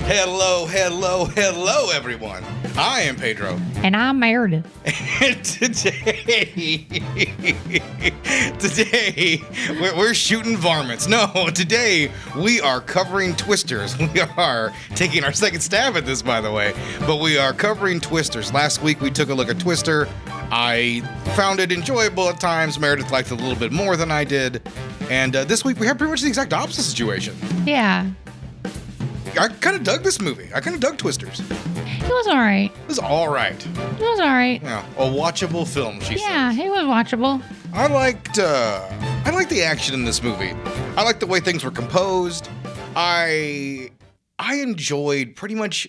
Hello, everyone. I am Pedro. And I'm Meredith. And today, we're shooting varmints. No, today we are covering Twisters. We are taking our second stab at this, by the way, but we are covering Twisters. Last week we took a look at Twister. I found it enjoyable at times. Meredith liked it a little bit more than I did. And this week we have pretty much the exact opposite situation. Yeah. I kind of dug this movie. I kind of dug Twisters. It was all right. It was all right. It was all right. Yeah, a watchable film, she says. Yeah, it was watchable. I liked the action in this movie. I liked the way things were composed. I enjoyed pretty much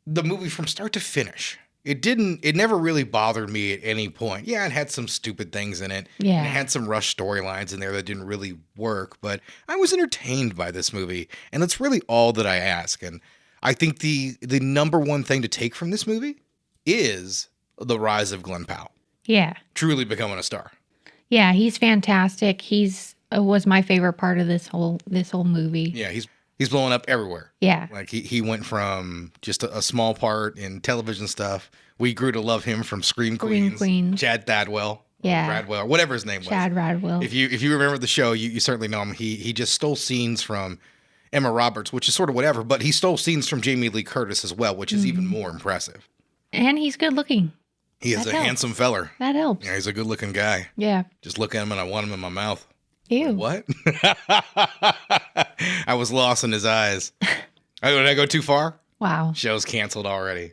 the movie from start to finish. It never really bothered me at any point. Yeah, it had some stupid things in it. Yeah. It had some rushed storylines in there that didn't really work, but I was entertained by this movie, and that's really all that I ask. And I think the number one thing to take from this movie is the rise of Glen Powell. Yeah. Truly becoming a star. Yeah, he's fantastic. Was my favorite part of this whole movie. Yeah, he's blowing up everywhere. Yeah. Like he went from just a small part in television stuff. We grew to love him from Scream Queens. Chad Thadwell. Yeah. Radwell, whatever his name was. Chad Radwell. If you remember the show, you certainly know him. He just stole scenes from Emma Roberts, which is sort of whatever, but he stole scenes from Jamie Lee Curtis as well, which is even more impressive. And he's good looking. He is a handsome feller. That helps. Yeah, he's a good looking guy. Yeah. Just look at him and I want him in my mouth. Ew. What? I was lost in his eyes. Did I go too far? Wow. Show's canceled already.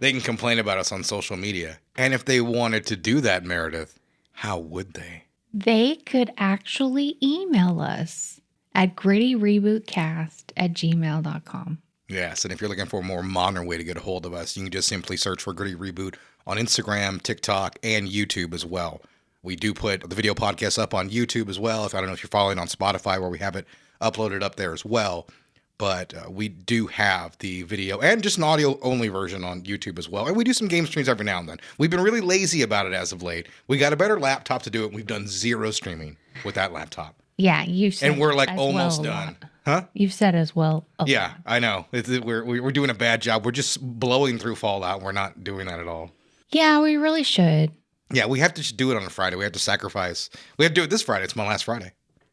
They can complain about us on social media. And if they wanted to do that, Meredith, how would they? They could actually email us at grittyrebootcast@gmail.com. Yes, and if you're looking for a more modern way to get a hold of us, you can just simply search for Gritty Reboot on Instagram, TikTok, and YouTube as well. We do put the video podcast up on YouTube as well. I don't know if you're following on Spotify where we have it uploaded up there as well. But we do have the video and just an audio-only version on YouTube as well. And we do some game streams every now and then. We've been really lazy about it as of late. We got a better laptop to do it. And we've done zero streaming with that laptop. Yeah, you've said and we're like almost done. Huh? You've said as well. Yeah, I know. We're doing a bad job. We're just blowing through Fallout. We're not doing that at all. Yeah, we really should. Yeah, we have to just do it on a Friday. We have to sacrifice. We have to do it this Friday. It's my last Friday.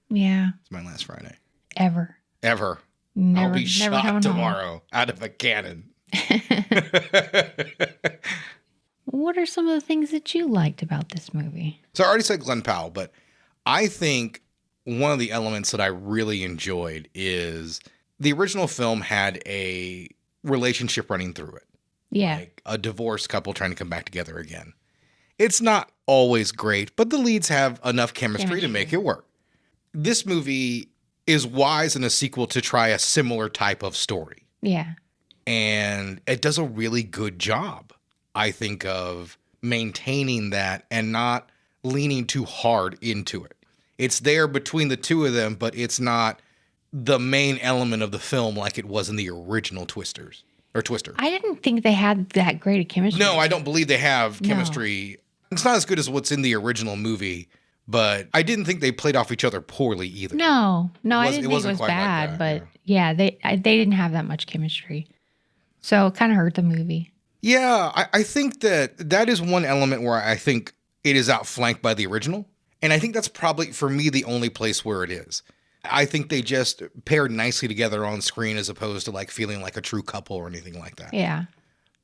Yeah. It's my last Friday. Ever. I'll be shot tomorrow out of a cannon. What are some of the things that you liked about this movie? So I already said Glen Powell, but I think one of the elements that I really enjoyed is the original film had a relationship running through it. Yeah. Like a divorced couple trying to come back together again. It's not always great, but the leads have enough chemistry to make it work. This movie is wise in a sequel to try a similar type of story. Yeah. And it does a really good job, I think, of maintaining that and not leaning too hard into it. It's there between the two of them, but it's not the main element of the film like it was in the original Twister. I didn't think they had that great a chemistry. No, I don't believe they have chemistry. No. It's not as good as what's in the original movie. But I didn't think they played off each other poorly either. No, I didn't think it was bad, like that, but yeah, they didn't have that much chemistry. So it kind of hurt the movie. Yeah, I think that is one element where I think it is outflanked by the original. And I think that's probably, for me, the only place where it is. I think they just paired nicely together on screen as opposed to like feeling like a true couple or anything like that. Yeah.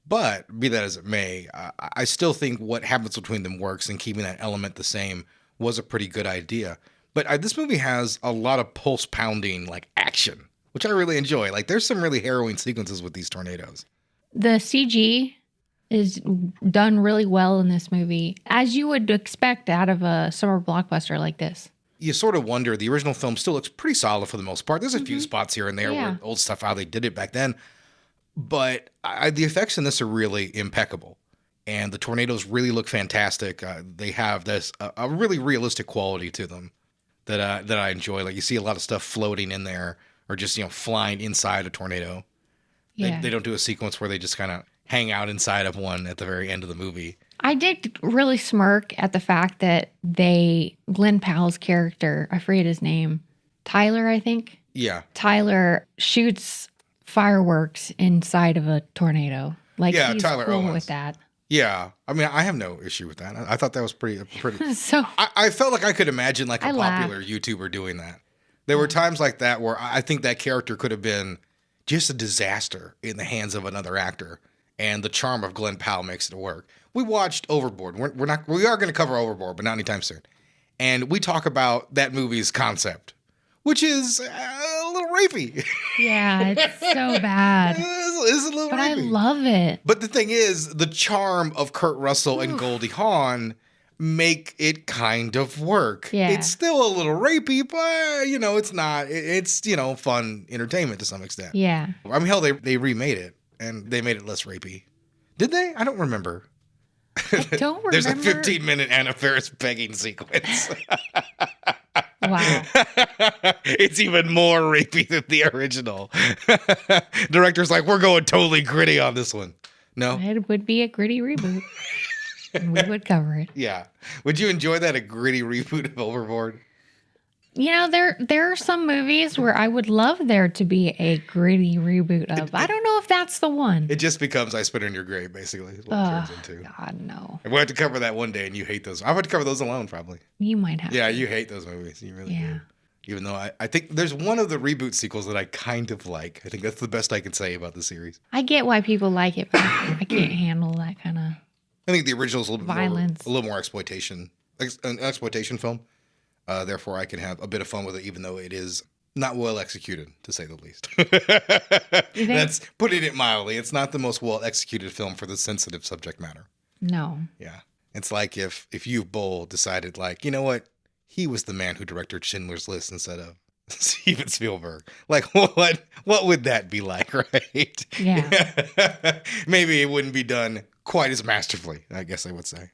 But be that as it may, I still think what happens between them works, and keeping that element the same was a pretty good idea. But this movie has a lot of pulse pounding like action, which I really enjoy. Like there's some really harrowing sequences with these tornadoes. The CG is done really well in this movie, as you would expect out of a summer blockbuster like this. You sort of wonder, the original film still looks pretty solid for the most part. There's a few spots here and there where old stuff, how they did it back then. But the effects in this are really impeccable. And the tornadoes really look fantastic. They have this a really realistic quality to them that I enjoy. Like you see a lot of stuff floating in there, or just flying inside a tornado. Yeah. They don't do a sequence where they just kind of hang out inside of one at the very end of the movie. I did really smirk at the fact that Glen Powell's character, I forget his name, Tyler, I think. Yeah. Tyler shoots fireworks inside of a tornado. Like, Yeah, he's Tyler cool Owens. with that. Yeah. I mean, I have no issue with that. I thought that was pretty. So I felt like I could imagine like a I popular YouTuber doing that. There were times like that where I think that character could have been just a disaster in the hands of another actor, and the charm of Glen Powell makes it work. We watched Overboard. We are going to cover Overboard, but not anytime soon. And we talk about that movie's concept, which is a little rapey. yeah, it's so bad. It's a little But rapey. I love it. But the thing is, the charm of Kurt Russell and Goldie Hawn make it kind of work. Yeah. It's still a little rapey, but, you know, it's not. It's, you know, fun entertainment to some extent. Yeah. I mean, hell, they remade it, and they made it less rapey. Did they? I don't remember. I don't remember. There's a 15-minute Anna Faris begging sequence. Wow. It's even more rapey than the original. Director's like, we're going totally gritty on this one. No? It would be a gritty reboot. And we would cover it. Yeah. Would you enjoy that, a gritty reboot of Overboard? You know, there are some movies where I would love there to be a gritty reboot of. I don't know if that's the one. It just becomes I Spit on Your Grave, basically, is what it turns into. God, no. And we'll have to cover that one day, and you hate those. I'll have to cover those alone, probably. You might have. Yeah, you hate those movies. You really do. Even though I think there's one of the reboot sequels that I kind of like. I think that's the best I can say about the series. I get why people like it, but I can't handle that kind of. I think the original is a little bit violence. more, a little more exploitation, an exploitation film. Therefore, I can have a bit of fun with it, even though it is not well executed, to say the least. That's putting it mildly. It's not the most well executed film for the sensitive subject matter. No. Yeah, it's like if Uwe Boll decided, like, you know what, he was the man who directed Schindler's List instead of Steven Spielberg. Like, what would that be like, right? Yeah. Maybe it wouldn't be done quite as masterfully, I guess I would say.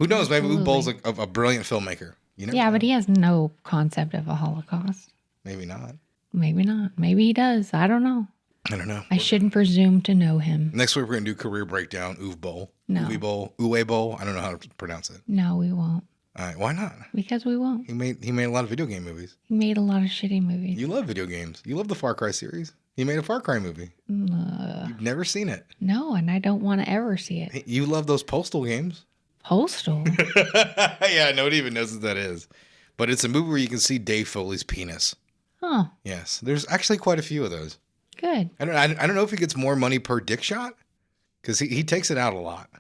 Who knows? Maybe Uwe Boll's a brilliant filmmaker. You know? Yeah, but he has no concept of a Holocaust. Maybe not. Maybe not. Maybe he does. I don't know. I don't know. I shouldn't presume to know him. Next week, we're going to do career breakdown, Uwe Boll. No. Uwe Boll. I don't know how to pronounce it. No, we won't. All right, why not? Because we won't. He made a lot of video game movies. He made a lot of shitty movies. You love video games. You love the Far Cry series. He made a Far Cry movie. You've never seen it. No, and I don't want to ever see it. You love those Postal games. Postal? Yeah, nobody even knows what that is. But it's a movie where you can see Dave Foley's penis. Oh. Yes, there's actually quite a few of those. Good. I don't know if he gets more money per dick shot, because he takes it out a lot.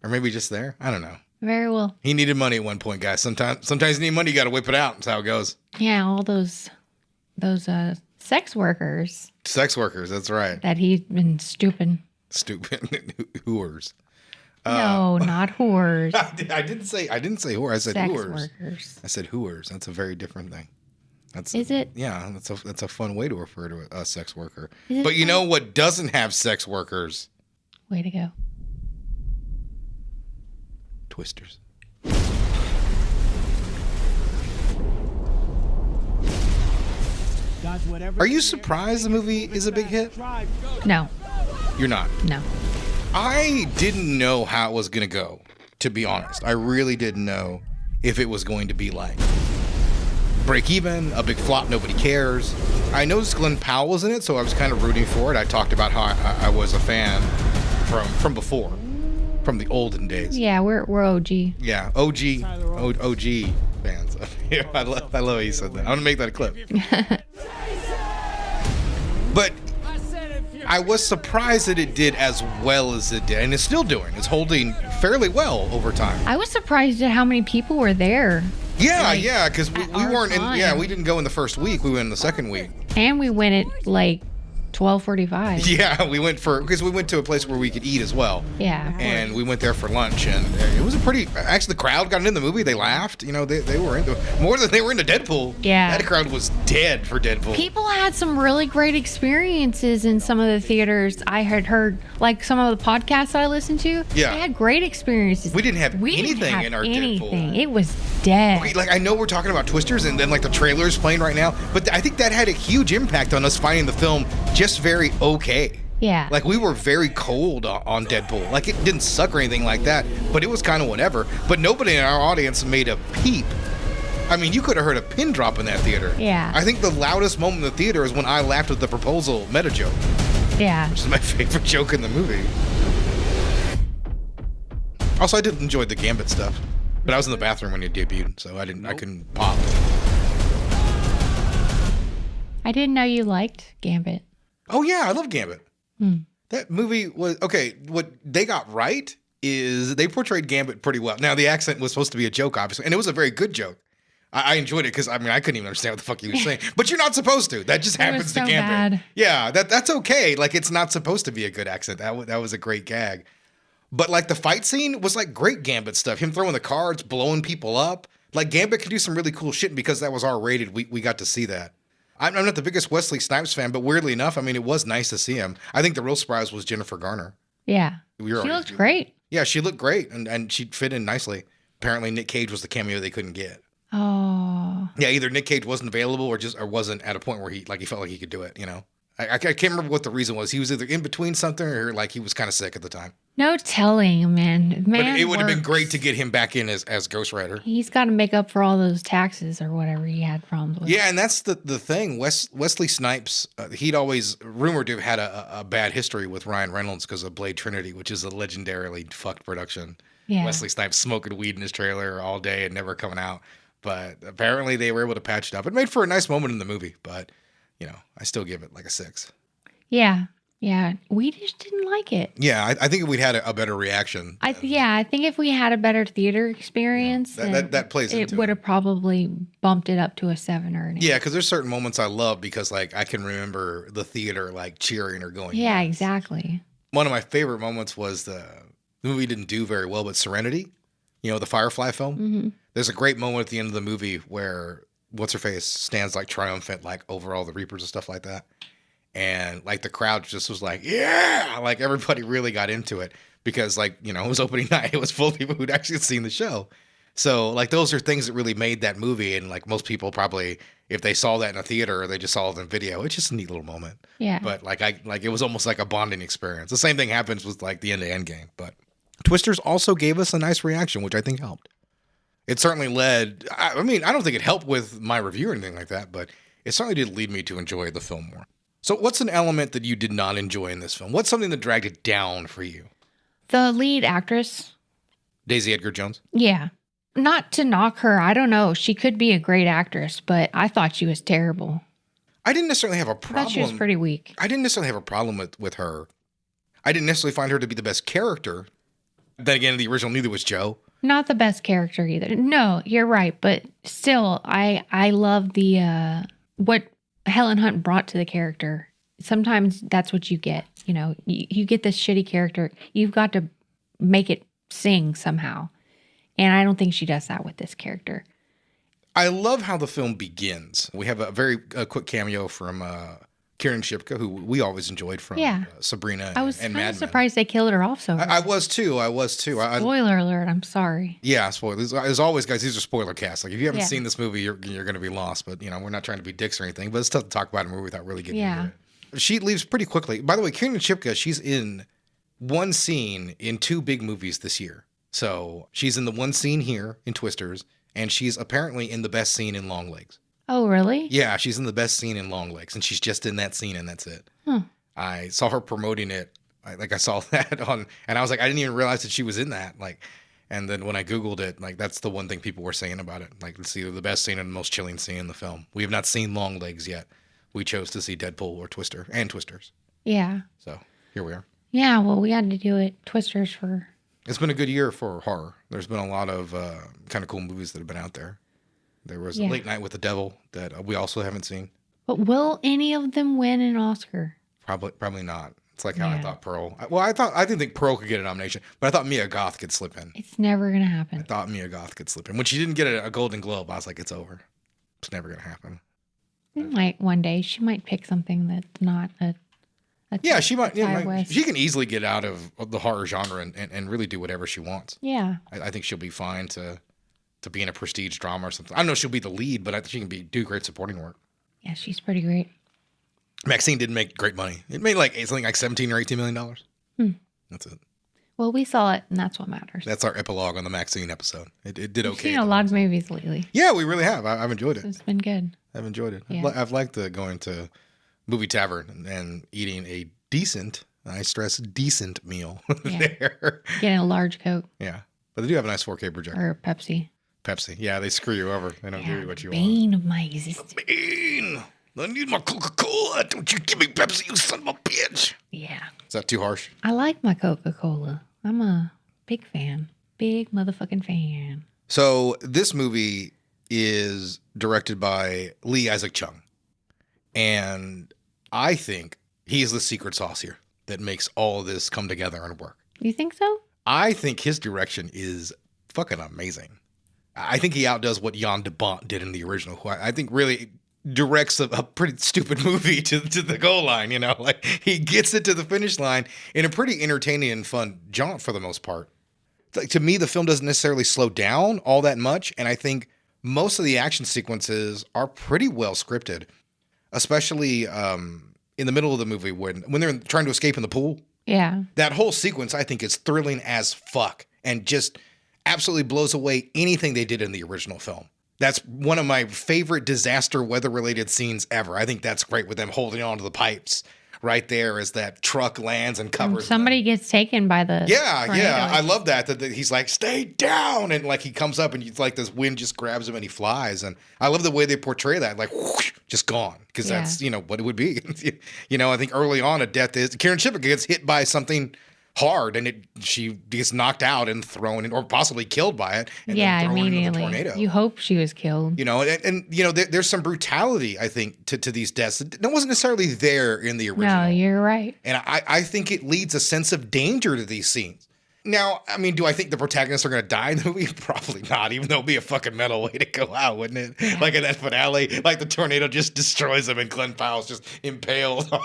Or maybe just there. I don't know. Very well. He needed money at one point, guys. Sometimes you need money, you got to whip it out. That's how it goes. Yeah, all those sex workers. Sex workers, that's right. That he's been stupid. Stupid whores. No, not whores. I didn't say whore. I said sex whores. Workers. I said whores. That's a very different thing. Is it? Yeah, that's a fun way to refer to a sex worker. But you know what doesn't have sex workers? Way to go. Twisters. Are you surprised the movie is a big hit? No. You're not. No. I didn't know how it was going to go, to be honest. I really didn't know if it was going to be like break even, a big flop, nobody cares. I noticed Glen Powell was in it, so I was kind of rooting for it. I talked about how I was a fan from before, from the olden days. Yeah, we're OG. Yeah, OG fans. I love how you said that. I'm going to make that a clip. But I was surprised that it did as well as it did, and it's still doing. It's holding fairly well over time. I was surprised at how many people were there. Yeah, because we weren't in. time. Yeah, we didn't go in the first week. We went in the second week. And we went at like 12:45. Yeah, we went to a place where we could eat as well. Yeah. And we went there for lunch, and it was actually the crowd got into the movie. They laughed. You know, they were into more than they were into Deadpool. Yeah. That crowd was dead for Deadpool. People had some really great experiences in some of the theaters. I had heard, like some of the podcasts I listened to. Yeah. They had great experiences. We didn't have anything in our Deadpool. It was dead. Okay, like I know we're talking about Twisters, and then like the trailer's playing right now, but I think that had a huge impact on us finding the film just very okay. Yeah. Like we were very cold on Deadpool. Like it didn't suck or anything like that, but it was kind of whatever. But nobody in our audience made a peep. I mean, you could have heard a pin drop in that theater. Yeah. I think the loudest moment in the theater is when I laughed at the proposal meta joke. Yeah. Which is my favorite joke in the movie. Also, I did enjoy the Gambit stuff, but I was in the bathroom when it debuted, so I couldn't pop. I didn't know you liked Gambit. Oh yeah, I love Gambit. That movie was okay. What they got right is they portrayed Gambit pretty well. Now the accent was supposed to be a joke, obviously, and it was a very good joke. I enjoyed it because I couldn't even understand what the fuck he was saying. But you're not supposed to. That just happens to Gambit. Bad. Yeah, that's okay. Like it's not supposed to be a good accent. That was a great gag. But like the fight scene was like great Gambit stuff. Him throwing the cards, blowing people up. Like Gambit can do some really cool shit. And because that was R-rated, we got to see that. I'm not the biggest Wesley Snipes fan, but weirdly enough, it was nice to see him. I think the real surprise was Jennifer Garner. Yeah, she looked great. Yeah, she looked great, and she fit in nicely. Apparently, Nick Cage was the cameo they couldn't get. Oh. Yeah, either Nick Cage wasn't available or wasn't at a point where he felt like he could do it. I can't remember what the reason was. He was either in between something or like he was kind of sick at the time. No telling, man. But it would have been great to get him back in as Ghost Rider. He's got to make up for all those taxes or whatever he had problems with. Yeah, and that's the thing. Wesley Snipes, he'd always rumored to have had a bad history with Ryan Reynolds because of Blade Trinity, which is a legendarily fucked production. Yeah. Wesley Snipes smoking weed in his trailer all day and never coming out. But apparently they were able to patch it up. It made for a nice moment in the movie, but I still give it like a 6. Yeah. Yeah. We just didn't like it. Yeah. I think if we'd had a better reaction. I think if we had a better theater experience, that plays into it. It would have probably bumped it up to a 7 or an 8. Yeah. Because there's certain moments I love because like I can remember the theater like cheering or going. Yeah, nuts. Exactly. One of my favorite moments was the movie didn't do very well, but Serenity, the Firefly film. Mm-hmm. There's a great moment at the end of the movie where what's-her-face stands like triumphant, like over all the Reapers and stuff like that. And like the crowd just was like, yeah, like everybody really got into it because like, it was opening night. It was full of people who'd actually seen the show. So like those are things that really made that movie. And like most people probably, if they saw that in a theater or they just saw it in video, it's just a neat little moment. Yeah. But like it was almost like a bonding experience. The same thing happens with like the end to end game. But Twisters also gave us a nice reaction, which I think helped. It certainly led, I don't think it helped with my review or anything like that, but it certainly did lead me to enjoy the film more. So what's an element that you did not enjoy in this film? What's something that dragged it down for you? The lead actress. Daisy Edgar Jones? Yeah. Not to knock her. I don't know. She could be a great actress, but I thought she was terrible. I didn't necessarily have a problem. I thought she was pretty weak. I didn't necessarily have a problem with her. I didn't necessarily find her to be the best character. Then again, the original neither was Joe. Not the best character either. No, you're right. But still, I love the what Helen Hunt brought to the character. Sometimes that's what you get. You get this shitty character. You've got to make it sing somehow. And I don't think she does that with this character. I love how the film begins. We have a very quick cameo from Kieran Shipka, who we always enjoyed from Sabrina I was and Mad Men. surprised they killed her off so early. I was too. Spoiler alert, I'm sorry. Yeah, spoilers. As always, guys, these are spoiler casts. Like, if you haven't seen this movie, you're going to be lost. But, we're not trying to be dicks or anything. But it's tough to talk about a movie without really getting into it. She leaves pretty quickly. By the way, Kieran Shipka, she's in one scene in 2 big movies this year. So she's in the one scene here in Twisters, and she's apparently in the best scene in Long Legs. Oh, really? Yeah, she's in the best scene in Long Legs, and she's just in that scene, and that's it. I saw her promoting it. I saw that on, and I was like, I didn't even realize that she was in that. And then when I Googled it, that's the one thing people were saying about it. It's either the best scene or the most chilling scene in the film. We have not seen Long Legs yet. We chose to see Deadpool or Twister and Twisters. Yeah. So here we are. Yeah, well, we had to do it. Twisters for... It's been a good year for horror. There's been a lot of kind of cool movies that have been out there. There was Late Night with the Devil that we also haven't seen. But will any of them win an Oscar? Probably not. It's like how I thought Pearl. I didn't think Pearl could get a nomination, but I thought Mia Goth could slip in. It's never gonna happen. I thought Mia Goth could slip in. When she didn't get a Golden Globe, I was like, it's over. It's never gonna happen. One day she might pick something that's not a she might. She can easily get out of the horror genre and really do whatever she wants. Yeah, I think she'll be fine to be in a prestige drama or something. I don't know if she'll be the lead, but I think she can do great supporting work. Yeah, she's pretty great. Maxine didn't make great money. It made something like $17 or $18 million. That's it. Well, we saw it, and that's what matters. That's our epilogue on the Maxine episode. It did okay. We've seen a lot of movies lately. Yeah, we really have. I've enjoyed it. It's been good. I've enjoyed it. Yeah. I've liked going to movie tavern and eating a decent, I stress decent meal there. Getting a large Coke. Yeah. But they do have a nice 4K projector. Or Pepsi. Pepsi. Yeah, they screw you over. They don't give you what you bane want. of my existence. Bane! I need my Coca-Cola. Don't you give me Pepsi, you son of a bitch. Yeah. Is that too harsh? I like my Coca-Cola. I'm a big fan. Big motherfucking fan. So this movie is directed by Lee Isaac Chung. And I think he is the secret sauce here that makes all of this come together and work. You think so? I think his direction is fucking amazing. I think he outdoes what Jan de Bont did in the original, who I think really directs a pretty stupid movie to the goal line, you know? Like, he gets it to the finish line in a pretty entertaining and fun jaunt for the most part. Like, to me, the film doesn't necessarily slow down all that much, and I think most of the action sequences are pretty well scripted, especially in the middle of the movie when they're trying to escape in the pool. Yeah. That whole sequence, I think, is thrilling as fuck and just absolutely blows away anything they did in the original film. That's one of my favorite disaster weather-related scenes ever. I think that's great with them holding on to the pipes right there as that truck lands and covers somebody them. Gets taken by the tornado. I love that he's like, stay down, and like he comes up and it's like this wind just grabs him and he flies. And I love the way they portray that, like whoosh, just gone, because that's what it would be. I think early on a death is Karen Shipka gets hit by something hard and she gets knocked out and thrown in, or possibly killed by it. And then thrown into the tornado. You hope she was killed. There's some brutality, I think, to these deaths that wasn't necessarily there in the original. No, you're right. And I think it leads a sense of danger to these scenes. Now, I mean, do I think the protagonists are going to die in the movie? Probably not, even though it'd be a fucking metal way to go out, wouldn't it? Yeah. Like in that finale, like the tornado just destroys them and Glen Powell's just impaled on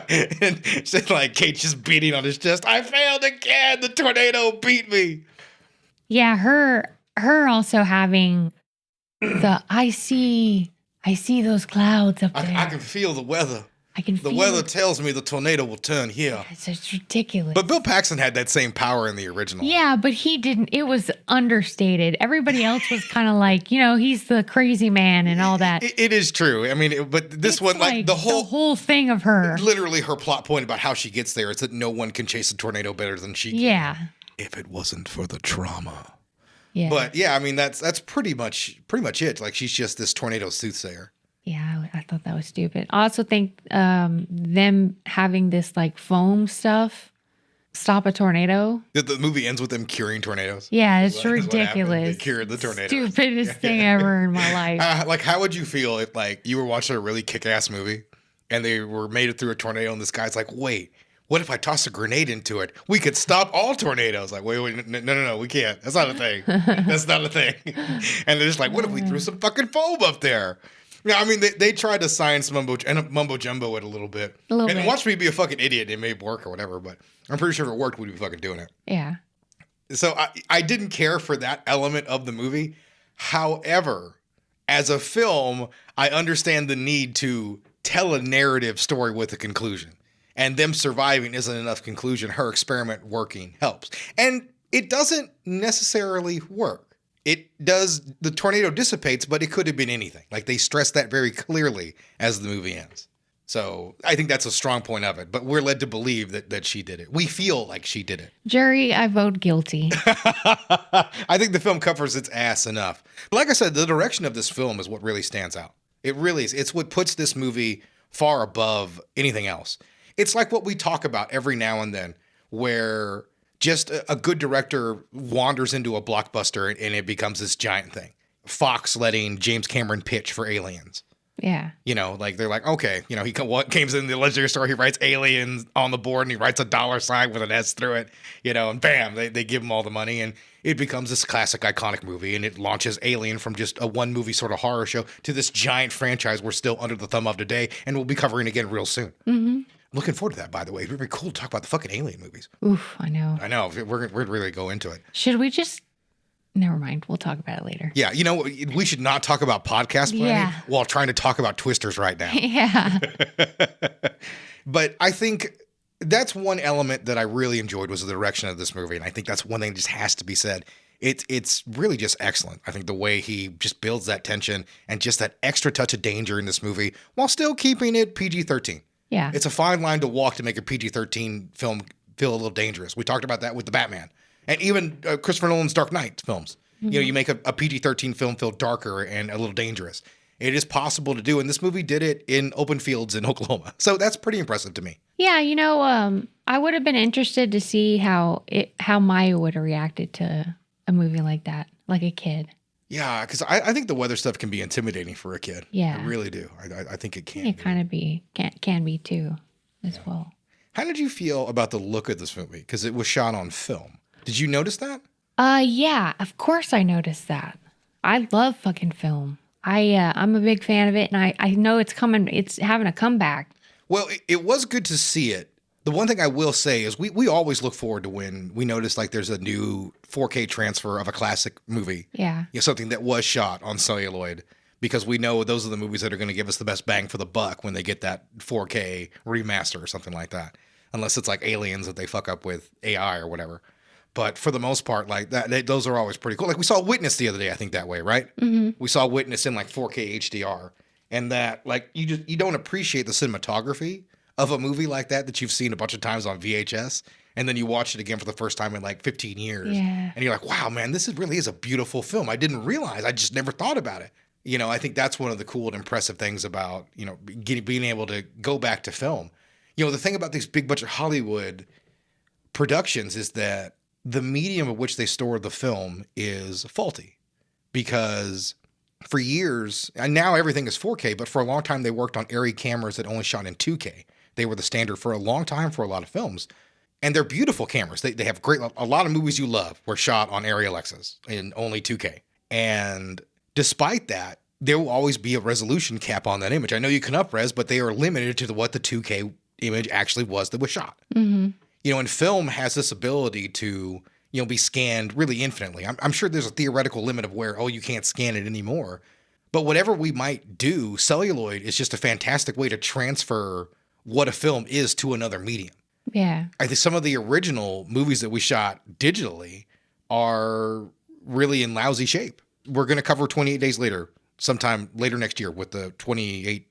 and like Kate's just beating on his chest. I failed again. The tornado beat me. Yeah, her also having I see those clouds up there. I can feel the weather. The weather tells me the tornado will turn here. It's ridiculous. But Bill Paxton had that same power in the original. Yeah, but he didn't. It was understated. Everybody else was kind of like, he's the crazy man and all that. It is true. I mean, but this one, like the whole thing of her. Literally, her plot point about how she gets there is that no one can chase a tornado better than she can. Yeah. If it wasn't for the trauma. Yeah. But yeah, I mean, that's pretty much it. Like, she's just this tornado soothsayer. Yeah, I thought that was stupid. I also think them having this like foam stuff stop a tornado. The movie ends with them curing tornadoes. Yeah, it's ridiculous. They cured the tornado. Stupidest thing ever in my life. Like, how would you feel if like you were watching a really kick-ass movie and they were made it through a tornado and this guy's like, wait, what if I toss a grenade into it? We could stop all tornadoes. Like, wait, no, we can't. That's not a thing. That's not a thing. And they're just like, what if we threw some fucking foam up there? Yeah, I mean, they tried to science mumbo jumbo it a little bit. And watch me be a fucking idiot. It may work or whatever, but I'm pretty sure if it worked, we'd be fucking doing it. Yeah. So I didn't care for that element of the movie. However, as a film, I understand the need to tell a narrative story with a conclusion. And them surviving isn't enough conclusion. Her experiment working helps. And it doesn't necessarily work. It does, the tornado dissipates, but it could have been anything. Like, they stress that very clearly as the movie ends. So I think that's a strong point of it. But we're led to believe that she did it. We feel like she did it. Jury, I vote guilty. I think the film covers its ass enough. But like I said, the direction of this film is what really stands out. It really is. It's what puts this movie far above anything else. It's like what we talk about every now and then, where just a good director wanders into a blockbuster and it becomes this giant thing. Fox letting James Cameron pitch for Aliens. Yeah. Like they're like, okay, he comes in the legendary store, he writes Aliens on the board and he writes a $sign with an S through it, and bam, they give him all the money and it becomes this classic iconic movie and it launches Alien from just a one movie sort of horror show to this giant franchise we're still under the thumb of today and we'll be covering again real soon. Mm-hmm. Looking forward to that, by the way. It'd be really cool to talk about the fucking Alien movies. Oof, I know. We're really go into it. Should we just... Never mind. We'll talk about it later. Yeah. We should not talk about podcast planning while trying to talk about Twisters right now. Yeah. But I think that's one element that I really enjoyed was the direction of this movie. And I think that's one thing that just has to be said. It's really just excellent. I think the way he just builds that tension and just that extra touch of danger in this movie while still keeping it PG-13. Yeah. It's a fine line to walk to make a PG-13 film feel a little dangerous. We talked about that with the Batman. And even Christopher Nolan's Dark Knight films. Mm-hmm. You make a PG-13 film feel darker and a little dangerous. It is possible to do, and this movie did it in open fields in Oklahoma. So that's pretty impressive to me. Yeah, I would have been interested to see how Maya would have reacted to a movie like that, like a kid. Yeah, because I think the weather stuff can be intimidating for a kid. Yeah. I really do. I think it can. It kind of can be too, as well. How did you feel about the look of this movie? Because it was shot on film. Did you notice that? Yeah, of course I noticed that. I love fucking film. I'm a big fan of it, and I know it's coming. It's having a comeback. Well, it was good to see it. The one thing I will say is we always look forward to when we notice like there's a new 4K transfer of a classic movie. Yeah. Something that was shot on celluloid, because we know those are the movies that are going to give us the best bang for the buck when they get that 4K remaster or something like that. Unless it's like Aliens that they fuck up with AI or whatever. But for the most part, like that, those are always pretty cool. Like we saw Witness the other day, I think that way, right? Mm-hmm. We saw Witness in like 4K HDR, and that like you don't appreciate the cinematography of a movie like that you've seen a bunch of times on VHS, and then you watch it again for the first time in like 15 years, and you're like, wow, man, this really is a beautiful film. I didn't realize. I just never thought about it. I think that's one of the cool and impressive things about being able to go back to film. The thing about these big budget Hollywood productions is that the medium of which they store the film is faulty, because for years, and now everything is 4K, but for a long time they worked on Arri cameras that only shot in 2K. They were the standard for a long time for a lot of films. And they're beautiful cameras. They have a lot of movies you love were shot on Arri Alexas in only 2K. And despite that, there will always be a resolution cap on that image. I know you can up-res, but they are limited to what the 2K image actually was that was shot. Mm-hmm. And film has this ability to, be scanned really infinitely. I'm sure there's a theoretical limit of where, you can't scan it anymore. But whatever we might do, celluloid is just a fantastic way to transfer what a film is to another medium. Yeah. I think some of the original movies that we shot digitally are really in lousy shape. We're going to cover 28 Days Later sometime later next year with the 28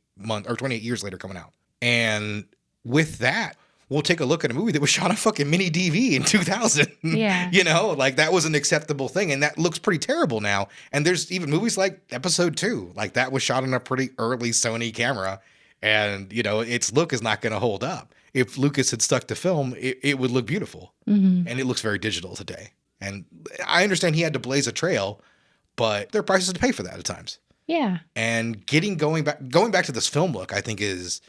years later coming out. And with that, we'll take a look at a movie that was shot on fucking mini DV in 2000. Yeah. Like that was an acceptable thing. And that looks pretty terrible now. And there's even movies like Episode 2, like that was shot on a pretty early Sony camera. And, its look is not going to hold up. If Lucas had stuck to film, it would look beautiful. Mm-hmm. And it looks very digital today. And I understand he had to blaze a trail, but there are prices to pay for that at times. Yeah. And going back to this film look, I think is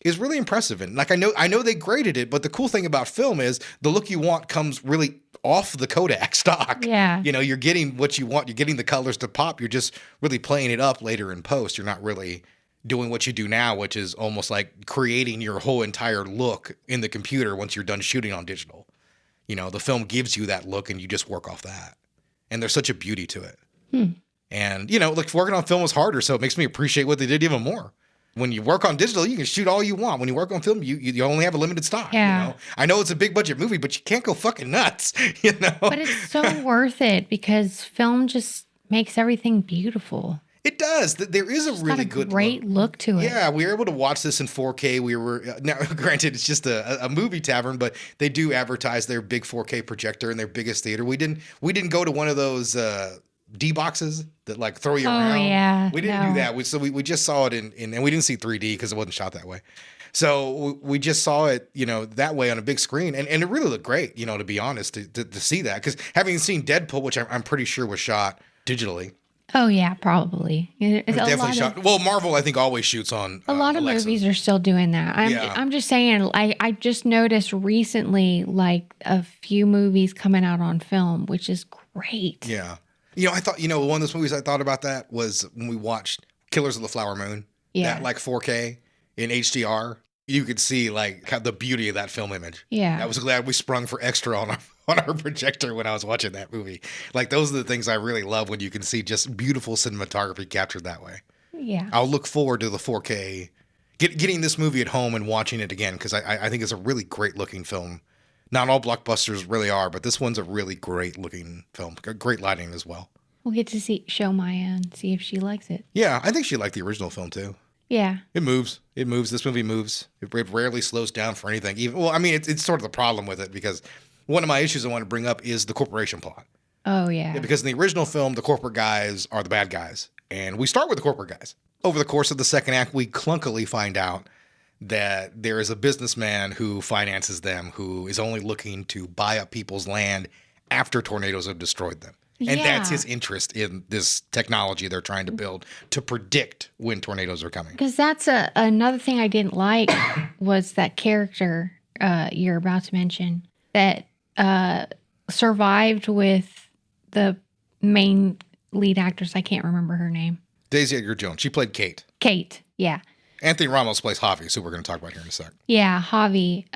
really impressive. And like I know they graded it, but the cool thing about film is the look you want comes really off the Kodak stock. Yeah. You're getting what you want. You're getting the colors to pop. You're just really playing it up later in post. You're not really doing what you do now, which is almost like creating your whole entire look in the computer once you're done shooting on digital. The film gives you that look and you just work off that. And there's such a beauty to it. And, like working on film is harder, so it makes me appreciate what they did even more. When you work on digital, you can shoot all you want. When you work on film, you only have a limited stock. Yeah. I know it's a big budget movie, but you can't go fucking nuts. But it's so worth it because film just makes everything beautiful. It does. There is a really good great look to it. Yeah, we were able to watch this in 4K. We were now, granted, it's just a movie tavern, but they do advertise their big 4K projector in their biggest theater. We didn't go to one of those D boxes that like throw you around. Oh yeah, we didn't do that. We just saw it in and we didn't see 3D because it wasn't shot that way. So we just saw it, that way on a big screen, and it really looked great. To be honest, to see that, because having seen Deadpool, which I'm pretty sure was shot digitally. Oh yeah, probably. It's definitely shot. Well, Marvel, I think, always shoots on. A lot of Alexa. movies are still doing that. I'm just saying. I just noticed recently, like a few movies coming out on film, which is great. Yeah. I thought, one of those movies I thought about that was when we watched Killers of the Flower Moon. Yeah. That like 4K in HDR. You could see like the beauty of that film image. Yeah. I was glad we sprung for extra on our projector when I was watching that movie. Like those are the things I really love when you can see just beautiful cinematography captured that way. Yeah. I'll look forward to the 4K, getting this movie at home and watching it again, because I think it's a really great looking film. Not all blockbusters really are, but this one's a really great looking film. Great lighting as well. We'll get to show Maya and see if she likes it. Yeah, I think she liked the original film too. Yeah. It moves. It moves. This movie moves. It rarely slows down for anything. It's sort of the problem with it because one of my issues I want to bring up is the corporation plot. Oh, yeah. Because in the original film, the corporate guys are the bad guys. And we start with the corporate guys. Over the course of the second act, we clunkily find out that there is a businessman who finances them, who is only looking to buy up people's land after tornadoes have destroyed them. And that's his interest in this technology they're trying to build to predict when tornadoes are coming. Because that's another thing I didn't like was that character you're about to mention that survived with the main lead actress. I can't remember her name. Daisy Edgar Jones. She played Kate. Kate, yeah. Anthony Ramos plays Javi, so we're going to talk about here in a sec. Yeah, Javi.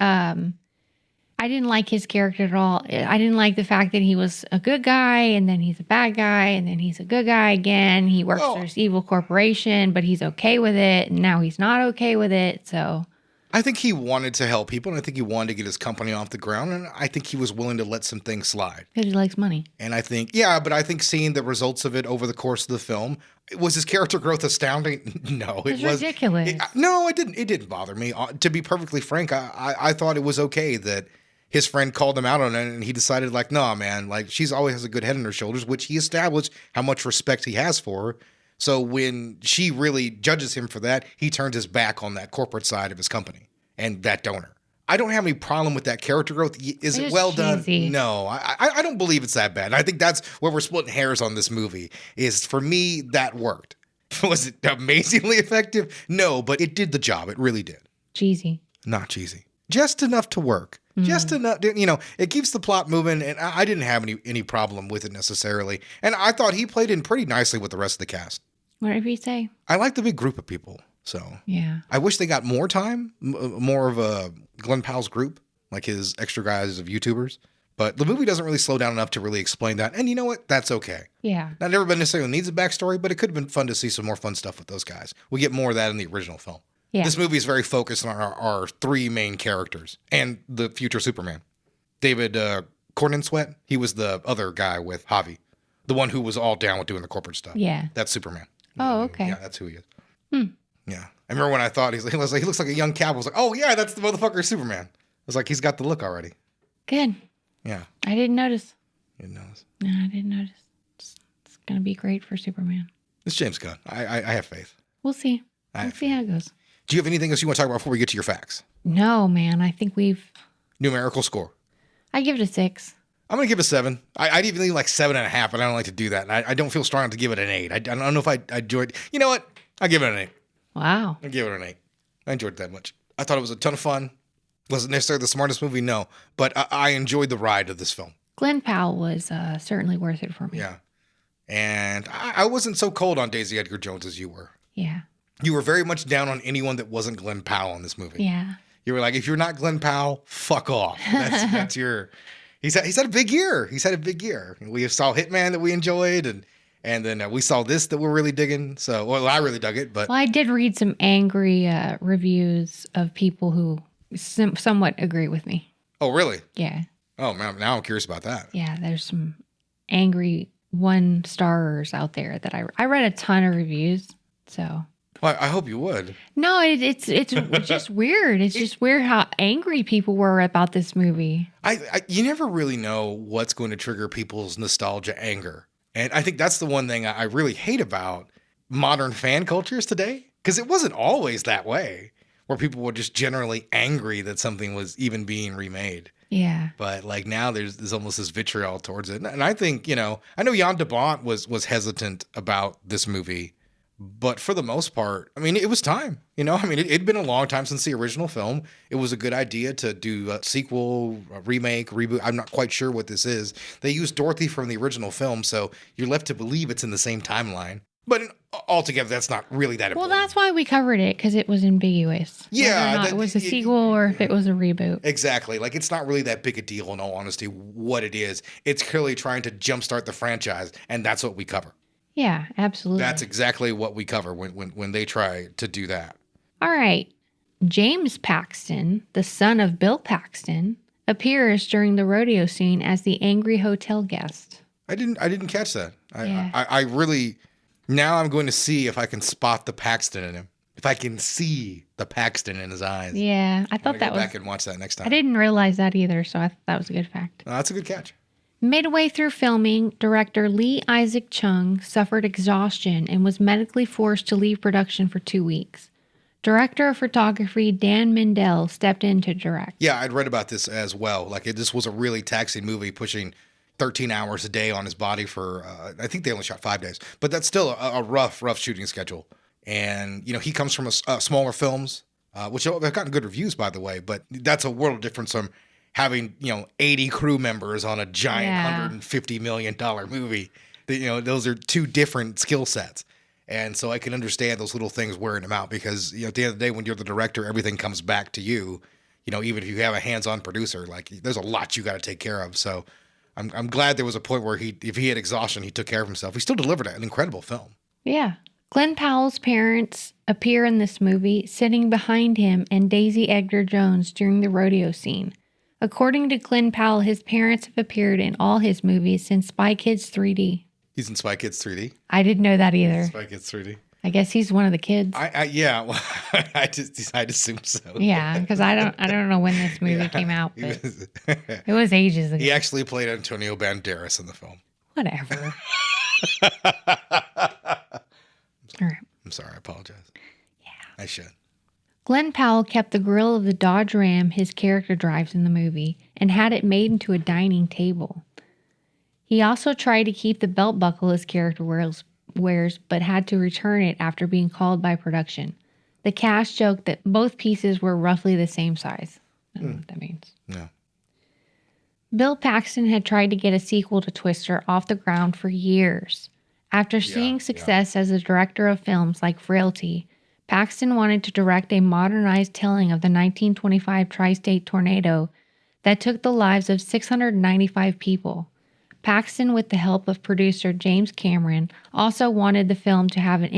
I didn't like his character at all. I didn't like the fact that he was a good guy, and then he's a bad guy, and then he's a good guy again. He works for this evil corporation, but he's okay with it, and now he's not okay with it, so... I think he wanted to help people, and I think he wanted to get his company off the ground, and I think he was willing to let some things slide. Because he likes money. And I think, but I think seeing the results of it over the course of the film, was his character growth astounding? No, it was ridiculous. It didn't bother me. To be perfectly frank, I thought it was okay that his friend called him out on it, and he decided, like, nah, man, like, she's always has a good head on her shoulders, which he established how much respect he has for her. So when she really judges him for that, he turns his back on that corporate side of his company and that donor. I don't have any problem with that character growth. Is it well cheesy. done? No, I don't believe it's that bad. And I think that's where we're splitting hairs on this movie, is for me, that worked. Was it amazingly effective? No, but it did the job. It really did. Cheesy. Not cheesy. Just enough to work. Just enough, it keeps the plot moving, and I didn't have any problem with it necessarily. And I thought he played in pretty nicely with the rest of the cast. Whatever you say. I like the big group of people, so. Yeah. I wish they got more time, more of a Glen Powell's group, like his extra guys of YouTubers. But the movie doesn't really slow down enough to really explain that. And you know what? That's okay. Yeah. Not everybody necessarily needs a backstory, but it could have been fun to see some more fun stuff with those guys. We get more of that in the original film. Yeah. This movie is very focused on our three main characters and the future Superman. David Cornsweet, he was the other guy with Javi, the one who was all down with doing the corporate stuff. Yeah. That's Superman. Oh, okay. Yeah, that's who he is. Yeah. I remember when I thought he looks like a young cowboy. I was like, oh, yeah, that's the motherfucker Superman. I was like, he's got the look already. Good. Yeah. I didn't notice. You didn't notice? No, I didn't notice. It's going to be great for Superman. It's James Gunn. I have faith. We'll see. We'll see how it goes. Do you have anything else you want to talk about before we get to your facts? No, man. I think we've... Numerical score. I give it a 6. I'm going to give it a 7. I'd even leave like 7.5, but I don't like to do that. And I don't feel strong to give it an 8. I don't know if I enjoyed... You know what? I'll give it an 8. Wow. I'll give it an 8. I enjoyed it that much. I thought it was a ton of fun. Was it necessarily the smartest movie? No. But I enjoyed the ride of this film. Glen Powell was certainly worth it for me. Yeah. And I wasn't so cold on Daisy Edgar Jones as you were. Yeah. You were very much down on anyone that wasn't Glen Powell in this movie. Yeah. You were like, if you're not Glen Powell, fuck off. That's your... He's had a big year. He's had a big year. We saw Hitman that we enjoyed, and then we saw this that we're really digging. So, well, I really dug it. But I did read some angry reviews of people who somewhat agree with me. Oh, really? Yeah. Oh, man, now I'm curious about that. Yeah, there's some angry 1-starers out there that I read a ton of reviews. So. Well, I hope you would. No, it's just weird. It's just weird how angry people were about this movie. You never really know what's going to trigger people's nostalgia anger. And I think that's the one thing I really hate about modern fan cultures today. Because it wasn't always that way, where people were just generally angry that something was even being remade. Yeah. But like now there's almost this vitriol towards it. And I think, I know Jan de Bont was hesitant about this movie. But for the most part, I mean, it was time, it'd been a long time since the original film. It was a good idea to do a sequel, a remake, reboot. I'm not quite sure what this is. They used Dorothy from the original film, so you're left to believe it's in the same timeline. But altogether, that's not really that important. Well, that's why we covered it, because it was ambiguous. Yeah. Whether or not it was a sequel or if it was a reboot. Exactly. Like, it's not really that big a deal, in all honesty, what it is. It's clearly trying to jumpstart the franchise, and that's what we cover. Yeah, absolutely. That's exactly what we cover when they try to do that. All right. James Paxton, the son of Bill Paxton, appears during the rodeo scene as the angry hotel guest. I didn't catch that. Yeah. I really... Now I'm going to see if I can spot the Paxton in him. If I can see the Paxton in his eyes. Yeah, I thought that go was... back and watch that next time. I didn't realize that either, so I thought that was a good fact. That's a good catch. Midway through filming, director Lee Isaac Chung suffered exhaustion and was medically forced to leave production for 2 weeks. Director of photography Dan Mendel stepped in to direct. Yeah, I'd read about this as well. Like, this was a really taxing movie, pushing 13 hours a day on his body for, I think they only shot 5 days. But that's still a rough shooting schedule. And, he comes from smaller films, which have gotten good reviews, by the way. But that's a world of difference from having, 80 crew members on a giant $150 million movie. Those are two different skill sets. And so I can understand those little things wearing him out because, at the end of the day, when you're the director, everything comes back to you. Even if you have a hands-on producer, like there's a lot you got to take care of. So I'm glad there was a point where if he had exhaustion, he took care of himself. He still delivered an incredible film. Yeah. Glen Powell's parents appear in this movie, sitting behind him and Daisy Edgar Jones during the rodeo scene. According to Glen Powell, his parents have appeared in all his movies since Spy Kids 3D. He's in Spy Kids 3D? I didn't know that either. Spy Kids 3D. I guess he's one of the kids. Yeah, well, I'd assume so. Yeah, because I don't know when this movie came out, but it was ages ago. He actually played Antonio Banderas in the film. Whatever. All right. I'm sorry, I apologize. Yeah. I should. Glen Powell kept the grill of the Dodge Ram his character drives in the movie and had it made into a dining table. He also tried to keep the belt buckle his character wears, but had to return it after being called by production. The cast joked that both pieces were roughly the same size. I don't know what that means. No. Bill Paxton had tried to get a sequel to Twister off the ground for years. After seeing success as a director of films like Frailty, Paxton wanted to direct a modernized telling of the 1925 tri-state tornado that took the lives of 695 people. Paxton, with the help of producer James Cameron, also wanted the film to have an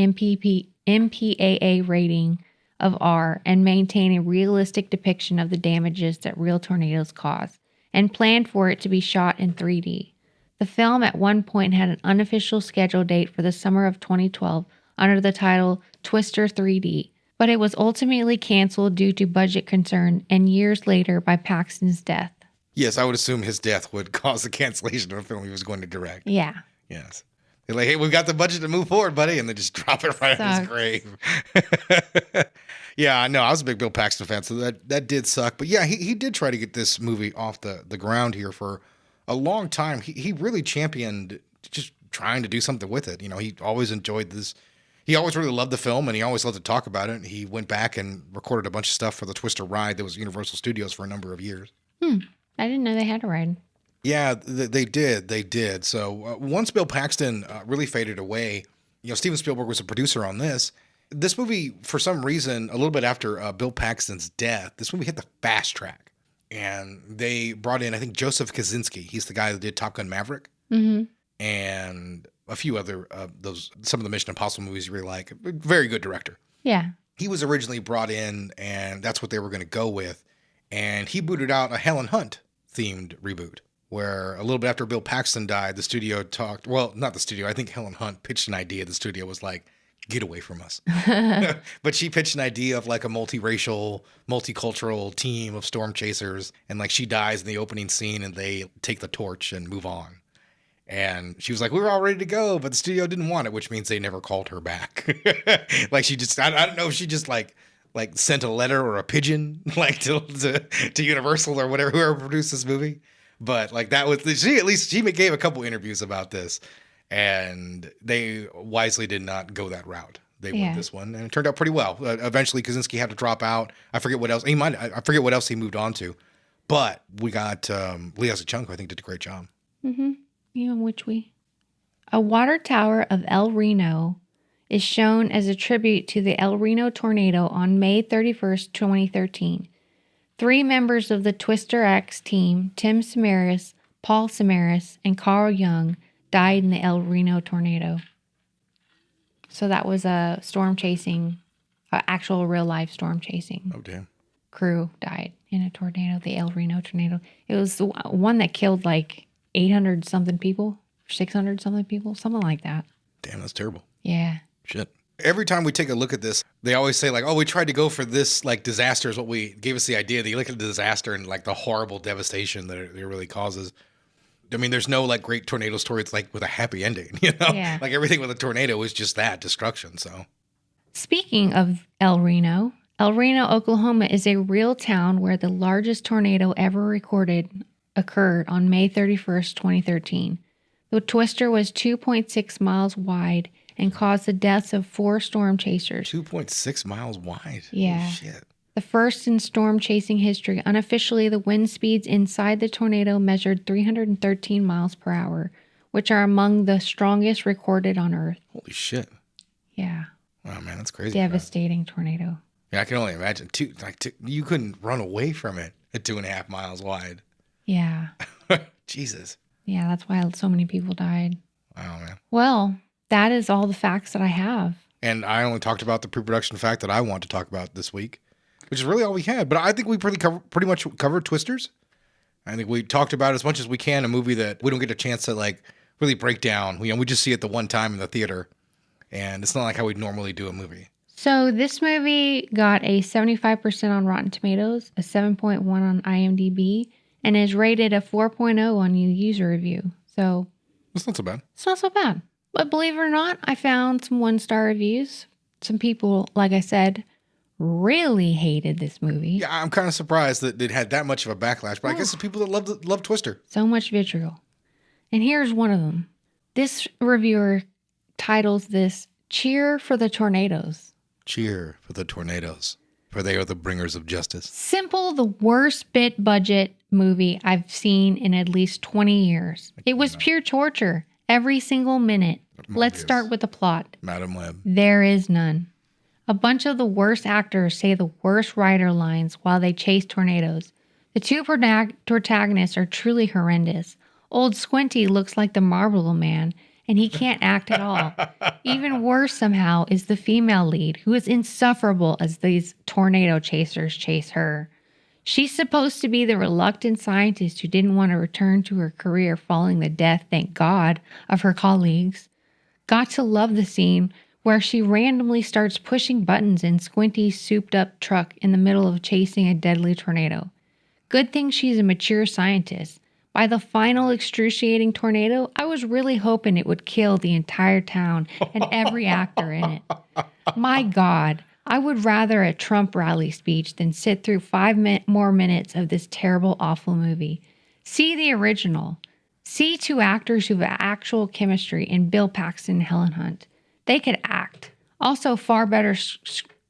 MPAA rating of R and maintain a realistic depiction of the damages that real tornadoes cause, and planned for it to be shot in 3D. The film at one point had an unofficial schedule date for the summer of 2012 under the title Twister 3D, but it was ultimately canceled due to budget concern and years later by Paxton's death. Yes, I would assume his death would cause the cancellation of a film he was going to direct. Yeah. Yes. They're like, hey, we've got the budget to move forward, buddy. And they just drop it right in his grave. Yeah, no, I was a big Bill Paxton fan, so that did suck. But yeah, he did try to get this movie off the ground here for a long time. He really championed just trying to do something with it. He always enjoyed this. He always really loved the film, and he always loved to talk about it. He went back and recorded a bunch of stuff for the Twister ride that was Universal Studios for a number of years. I didn't know they had a ride. Yeah, they did. They did. So once Bill Paxton really faded away, Steven Spielberg was a producer on this. This movie, for some reason, a little bit after Bill Paxton's death, this movie hit the fast track. And they brought in, I think, Joseph Kosinski. He's the guy that did Top Gun Maverick. Mm-hmm. And a few other, some of the Mission Impossible movies you really like. Very good director. Yeah. He was originally brought in, and that's what they were going to go with. And he booted out a Helen Hunt themed reboot, where a little bit after Bill Paxton died, the studio talked, well, not the studio, I think Helen Hunt pitched an idea. The studio was like, get away from us. But she pitched an idea of like a multiracial, multicultural team of storm chasers. And like she dies in the opening scene and they take the torch and move on. And she was like, we were all ready to go, but the studio didn't want it, which means they never called her back. Like she just, I don't know if she just like sent a letter or a pigeon like to Universal or whatever, whoever produced this movie. But like that was, she gave a couple interviews about this, and they wisely did not go that route. They went this one, and it turned out pretty well. Eventually Kosinski had to drop out. I forget what else I forget what else he moved on to, but we got Lee Isaac Chung, who I think did a great job. Mm-hmm. A water tower of El Reno is shown as a tribute to the El Reno tornado on May 31st, 2013. 3 members of the Twister X team, Tim Samaras, Paul Samaras, and Carl Young, died in the El Reno tornado. So that was a storm chasing, actual real life storm chasing. Oh, damn. Crew died in a tornado, the El Reno tornado. It was the one that killed like 800 something people, 600 something people, something like that. Damn, that's terrible. Yeah. Shit. Every time we take a look at this, they always say like, oh, we tried to go for this like disaster is what we gave us the idea. They look at the disaster and like the horrible devastation that it really causes. I mean, there's no like great tornado story. It's like with a happy ending, you know, like everything with a tornado is just that destruction. So speaking of El Reno, Oklahoma is a real town where the largest tornado ever recorded occurred on May 31st, 2013. The twister was 2.6 miles wide and caused the deaths of 4 storm chasers. 2.6 miles wide? Yeah. Holy shit. The first in storm chasing history. Unofficially, the wind speeds inside the tornado measured 313 miles per hour, which are among the strongest recorded on Earth. Holy shit. Yeah. Wow, man, that's crazy. Devastating tornado. Yeah, I can only imagine. You couldn't run away from it at 2.5 miles wide. Yeah. Jesus. Yeah, that's why so many people died. Wow, man. Well, that is all the facts that I have. And I only talked about the pre-production fact that I want to talk about this week, which is really all we had. But I think we pretty much covered Twisters. I think we talked about as much as we can a movie that we don't get a chance to like really break down. We just see it the one time in the theater, and it's not like how we normally do a movie. So this movie got a 75% on Rotten Tomatoes, a 7.1 on IMDb, and is rated a 4.0 on user review. So it's not so bad. It's not so bad. But believe it or not, I found some 1-star reviews. Some people, like I said, really hated this movie. Yeah, I'm kind of surprised that it had that much of a backlash, but I guess the people that love Twister. So much vitriol. And here's one of them. This reviewer titles this, "Cheer for the Tornadoes." Cheer for the tornadoes, for they are the bringers of justice. Simple, the worst bit budget movie I've seen in at least 20 years. It was pure torture. Every single minute. Let's start with the plot. Madam Web. There is none. A bunch of the worst actors say the worst writer lines while they chase tornadoes. The two protagonists are truly horrendous. Old Squinty looks like the Marble Man, and he can't act at all. Even worse somehow is the female lead, who is insufferable as these tornado chasers chase her. She's supposed to be the reluctant scientist who didn't want to return to her career following the death, thank God, of her colleagues. Got to love the scene where she randomly starts pushing buttons in Squinty's souped-up truck in the middle of chasing a deadly tornado. Good thing she's a mature scientist. By the final excruciating tornado, I was really hoping it would kill the entire town and every actor in it. My God. I would rather a Trump rally speech than sit through 5 more minutes of this terrible, awful movie. See the original. See 2 actors who have actual chemistry in Bill Paxton and Helen Hunt. They could act. Also, far better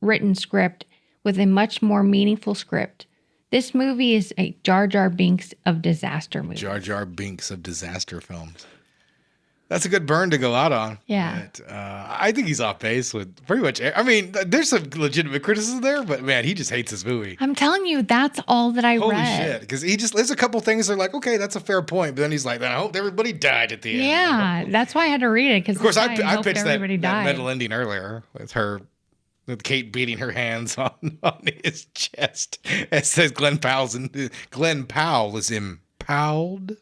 written script with a much more meaningful script. This movie is a Jar Jar Binks of disaster movies. Jar Jar Binks of disaster films. That's a good burn to go out on. Yeah. But, I think he's off base with pretty much. I mean, there's some legitimate criticism there, but man, he just hates this movie. I'm telling you, that's all that I read. Holy shit. Because there's a couple things that are like, okay, that's a fair point. But then he's like, I hope everybody died at the end. Yeah, that's why I had to read it. Because of course, I pitched that died. metal ending earlier with Kate beating her hands on his chest. It says Glen Powell is impaled.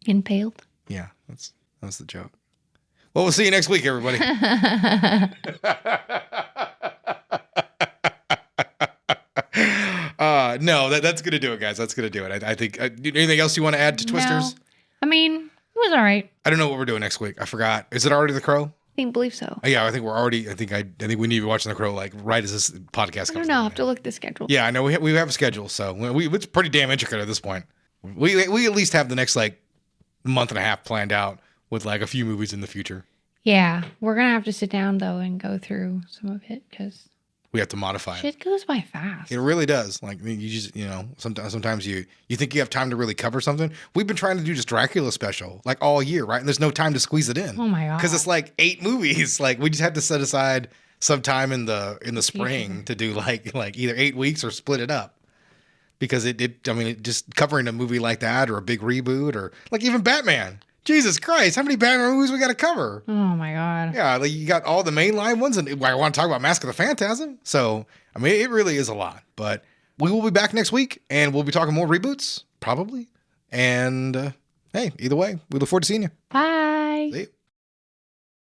Impaled? Yeah, that's the joke. Well, we'll see you next week, everybody. No, that's going to do it, guys. That's going to do it. I think, anything else you want to add to Twisters? No. I mean, it was all right. I don't know what we're doing next week. I forgot. Is it already The Crow? I believe so. Yeah, I think we're already. I think we need to be watching The Crow like right as this podcast comes. I don't know. I'll have to look at the schedule. Yeah, I know we have a schedule, so it's pretty damn intricate at this point. We at least have the next like month and a half planned out with like a few movies in the future. Yeah, we're gonna have to sit down though and go through some of it because we have to modify it. Shit goes by fast. It really does. Like you just sometimes you think you have time to really cover something. We've been trying to do this Dracula special like all year, right? And there's no time to squeeze it in. Oh my God! Because it's like 8 movies. Like we just have to set aside some time in the spring to do like either 8 weeks or split it up. Because it just covering a movie like that or a big reboot or like even Batman. Jesus Christ, how many Batman movies we got to cover? Oh my God. Yeah, like you got all the mainline ones, and I want to talk about Mask of the Phantasm. So, I mean, it really is a lot. But we will be back next week, and we'll be talking more reboots, probably. And hey, either way, we look forward to seeing you. Bye. See you.